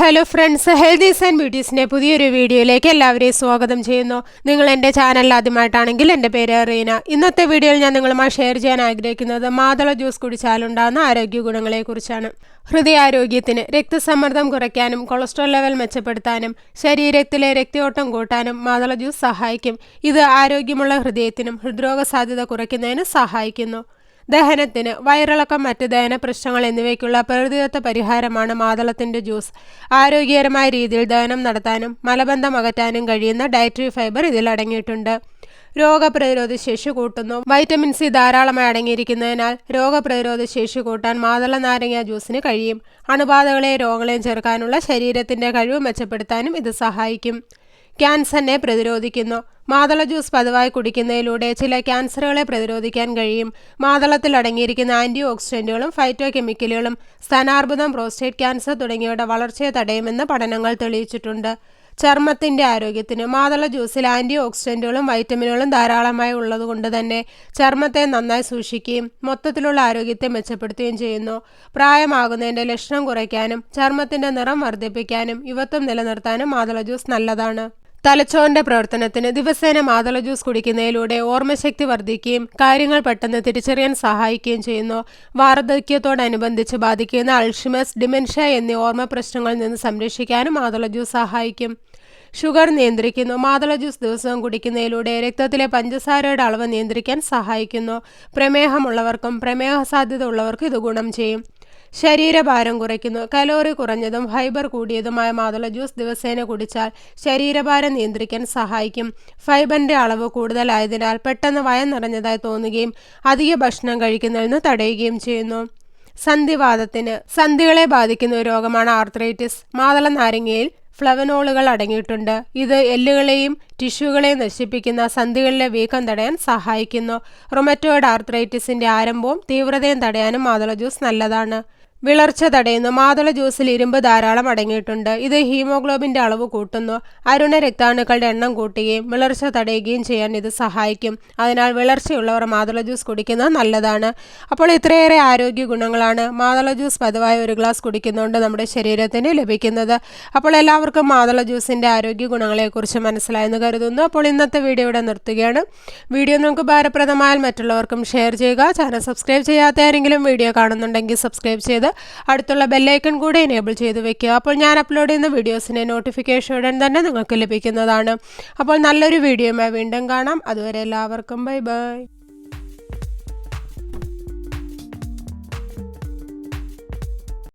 Hello friends, healthies and ബ്യൂട്ടീസിൻ്റെ പുതിയൊരു വീഡിയോയിലേക്ക് എല്ലാവരെയും സ്വാഗതം ചെയ്യുന്നു. നിങ്ങൾ എൻ്റെ ചാനൽ ആദ്യമായിട്ടാണെങ്കിൽ എൻ്റെ പേര് റീന. ഇന്നത്തെ വീഡിയോയിൽ ഞാൻ നിങ്ങളുമായി ഷെയർ ചെയ്യാൻ ആഗ്രഹിക്കുന്നത് മാതള ജ്യൂസ് കുടിച്ചാലുണ്ടാകുന്ന ആരോഗ്യ ഗുണങ്ങളെക്കുറിച്ചാണ്. ഹൃദയാരോഗ്യത്തിന്, രക്തസമ്മർദ്ദം കുറയ്ക്കാനും കൊളസ്ട്രോൾ ലെവൽ മെച്ചപ്പെടുത്താനും ശരീരത്തിലെ രക്തയോട്ടം കൂട്ടാനും മാതള ജ്യൂസ് സഹായിക്കും. ഇത് ആരോഗ്യമുള്ള ഹൃദയത്തിനും ഹൃദ്രോഗ സാധ്യത കുറയ്ക്കുന്നതിന് സഹായിക്കുന്നു. ദഹനത്തിന്, വയറിളക്കം, മറ്റ് ദഹന പ്രശ്നങ്ങൾ എന്നിവയ്ക്കുള്ള പ്രകൃതിദത്ത പരിഹാരമാണ് മാതളത്തിൻ്റെ ജ്യൂസ്. ആരോഗ്യകരമായ രീതിയിൽ ദഹനം നടത്താനും മലബന്ധം അകറ്റാനും കഴിയുന്ന ഡയറ്ററി ഫൈബർ ഇതിൽ അടങ്ങിയിട്ടുണ്ട്. രോഗപ്രതിരോധ ശേഷി കൂട്ടുന്നു. വൈറ്റമിൻ സി ധാരാളമായി അടങ്ങിയിരിക്കുന്നതിനാൽ രോഗപ്രതിരോധ ശേഷി കൂട്ടാൻ മാതള നാരങ്ങ ജ്യൂസിന് കഴിയും. അണുബാധകളെയും രോഗങ്ങളെയും ചെറുക്കാനുള്ള ശരീരത്തിൻ്റെ കഴിവ് മെച്ചപ്പെടുത്താനും ഇത് സഹായിക്കും. ക്യാൻസറിനെ പ്രതിരോധിക്കുന്നു. മാതള ജ്യൂസ് പതിവായി കുടിക്കുന്നതിലൂടെ ചില ക്യാൻസറുകളെ പ്രതിരോധിക്കാൻ കഴിയും. മാതളത്തിൽ അടങ്ങിയിരിക്കുന്ന ആൻറ്റി ഓക്സിഡൻറ്റുകളും ഫൈറ്റോ കെമിക്കലുകളും സ്തനാർബുദം, പ്രോസ്റ്റേറ്റ് ക്യാൻസർ തുടങ്ങിയവയുടെ വളർച്ചയെ തടയുമെന്ന് പഠനങ്ങൾ തെളിയിച്ചിട്ടുണ്ട്. ചർമ്മത്തിൻ്റെ ആരോഗ്യത്തിന്, മാതള ജ്യൂസിൽ ആൻറ്റി ഓക്സിഡൻറ്റുകളും വൈറ്റമിനുകളും ധാരാളമായി ഉള്ളതുകൊണ്ട് തന്നെ ചർമ്മത്തെ നന്നായി സൂക്ഷിക്കുകയും മൊത്തത്തിലുള്ള ആരോഗ്യത്തെ മെച്ചപ്പെടുത്തുകയും ചെയ്യുന്നു. പ്രായമാകുന്നതിൻ്റെ ലക്ഷണം കുറയ്ക്കാനും ചർമ്മത്തിൻ്റെ നിറം വർദ്ധിപ്പിക്കാനും യുവത്വം നിലനിർത്താനും മാതള ജ്യൂസ് നല്ലതാണ്. തലച്ചോറിൻ്റെ പ്രവർത്തനത്തിന് ദിവസേന മാതള ജ്യൂസ് കുടിക്കുന്നതിലൂടെ ഓർമ്മശക്തി വർദ്ധിക്കുകയും കാര്യങ്ങൾ പെട്ടെന്ന് തിരിച്ചറിയാൻ സഹായിക്കുകയും ചെയ്യുന്നു. വാർദ്ധക്യത്തോടനുബന്ധിച്ച് ബാധിക്കുന്ന അൾഷിമേഴ്സ്, ഡിമെൻഷ്യ എന്നീ ഓർമ്മ പ്രശ്നങ്ങളിൽ നിന്ന് സംരക്ഷിക്കാനും മാതള ജ്യൂസ് സഹായിക്കും. ഷുഗർ നിയന്ത്രിക്കുന്നു. മാതള ജ്യൂസ് ദിവസവും കുടിക്കുന്നതിലൂടെ രക്തത്തിലെ പഞ്ചസാരയുടെ അളവ് നിയന്ത്രിക്കാൻ സഹായിക്കുന്നു. പ്രമേഹമുള്ളവർക്കും പ്രമേഹ സാധ്യത ഉള്ളവർക്കും ഇത് ഗുണം ചെയ്യും. ശരീരഭാരം കുറയ്ക്കുന്നു. കലോറി കുറഞ്ഞതും ഫൈബർ കൂടിയതുമായ മാതള ജ്യൂസ് ദിവസേന കുടിച്ചാൽ ശരീരഭാരം നിയന്ത്രിക്കാൻ സഹായിക്കും. ഫൈബറിൻ്റെ അളവ് കൂടുതലായതിനാൽ പെട്ടെന്ന് വയർ നിറഞ്ഞതായി തോന്നുകയും അധിക ഭക്ഷണം കഴിക്കുന്നതിൽ നിന്ന് തടയുകയും ചെയ്യുന്നു. സന്ധിവാതത്തിന്, സന്ധികളെ ബാധിക്കുന്ന ഒരു രോഗമാണ് ആർത്രൈറ്റിസ്. മാതള നാരങ്ങയിൽ ഫ്ലവനോളുകൾ അടങ്ങിയിട്ടുണ്ട്. ഇത് എല്ലുകളെയും ടിഷ്യൂകളെയും നശിപ്പിക്കുന്ന സന്ധികളിലെ വീക്കം തടയാൻ സഹായിക്കുന്നു. റൊമറ്റോയിഡ് ആർത്രൈറ്റിസിൻ്റെ ആരംഭവും തീവ്രതയും തടയാനും മാതള ജ്യൂസ് നല്ലതാണ്. വിളർച്ച തടയുന്നു. മാതള ജ്യൂസിൽ ഇരുമ്പ് ധാരാളം അടങ്ങിയിട്ടുണ്ട്. ഇത് ഹീമോഗ്ലോബിൻ്റെ അളവ് കൂട്ടുന്നു. അരുണ രക്താണുക്കളുടെ എണ്ണം കൂട്ടുകയും വിളർച്ച തടയുകയും ചെയ്യാൻ ഇത് സഹായിക്കും. അതിനാൽ വിളർച്ചയുള്ളവർ മാതള ജ്യൂസ് കുടിക്കുന്നത് നല്ലതാണ്. അപ്പോൾ ഇത്രയേറെ ആരോഗ്യ ഗുണങ്ങളാണ് മാതള ജ്യൂസ് പതിവായി ഒരു ഗ്ലാസ് കുടിക്കുന്നതുകൊണ്ട് നമ്മുടെ ശരീരത്തിന് ലഭിക്കുന്നത്. അപ്പോൾ എല്ലാവർക്കും മാതള ജ്യൂസിൻ്റെ ആരോഗ്യ ഗുണങ്ങളെക്കുറിച്ച് മനസ്സിലായെന്ന് കരുതുന്നു. അപ്പോൾ ഇന്നത്തെ വീഡിയോ ഇവിടെ നിർത്തുകയാണ്. വീഡിയോ നിങ്ങൾക്ക് ഉപകാരപ്രദമായാൽ മറ്റുള്ളവർക്കും ഷെയർ ചെയ്യുക. ചാനൽ സബ്സ്ക്രൈബ് ചെയ്യാത്ത ആരെങ്കിലും വീഡിയോ കാണുന്നുണ്ടെങ്കിൽ സബ്സ്ക്രൈബ് ചെയ്ത് അടുത്തുള്ള ബെല്ലൈക്കൺ കൂടെ എനേബിൾ ചെയ്ത് വെക്കുക. അപ്പോൾ ഞാൻ അപ്ലോഡ് ചെയ്യുന്ന വീഡിയോസിൻ്റെ നോട്ടിഫിക്കേഷൻ ഉടൻ തന്നെ നിങ്ങൾക്ക് ലഭിക്കുന്നതാണ്. അപ്പോൾ നല്ലൊരു വീഡിയോയുമായി വീണ്ടും കാണാം. അതുവരെ എല്ലാവർക്കും ബൈ ബൈ.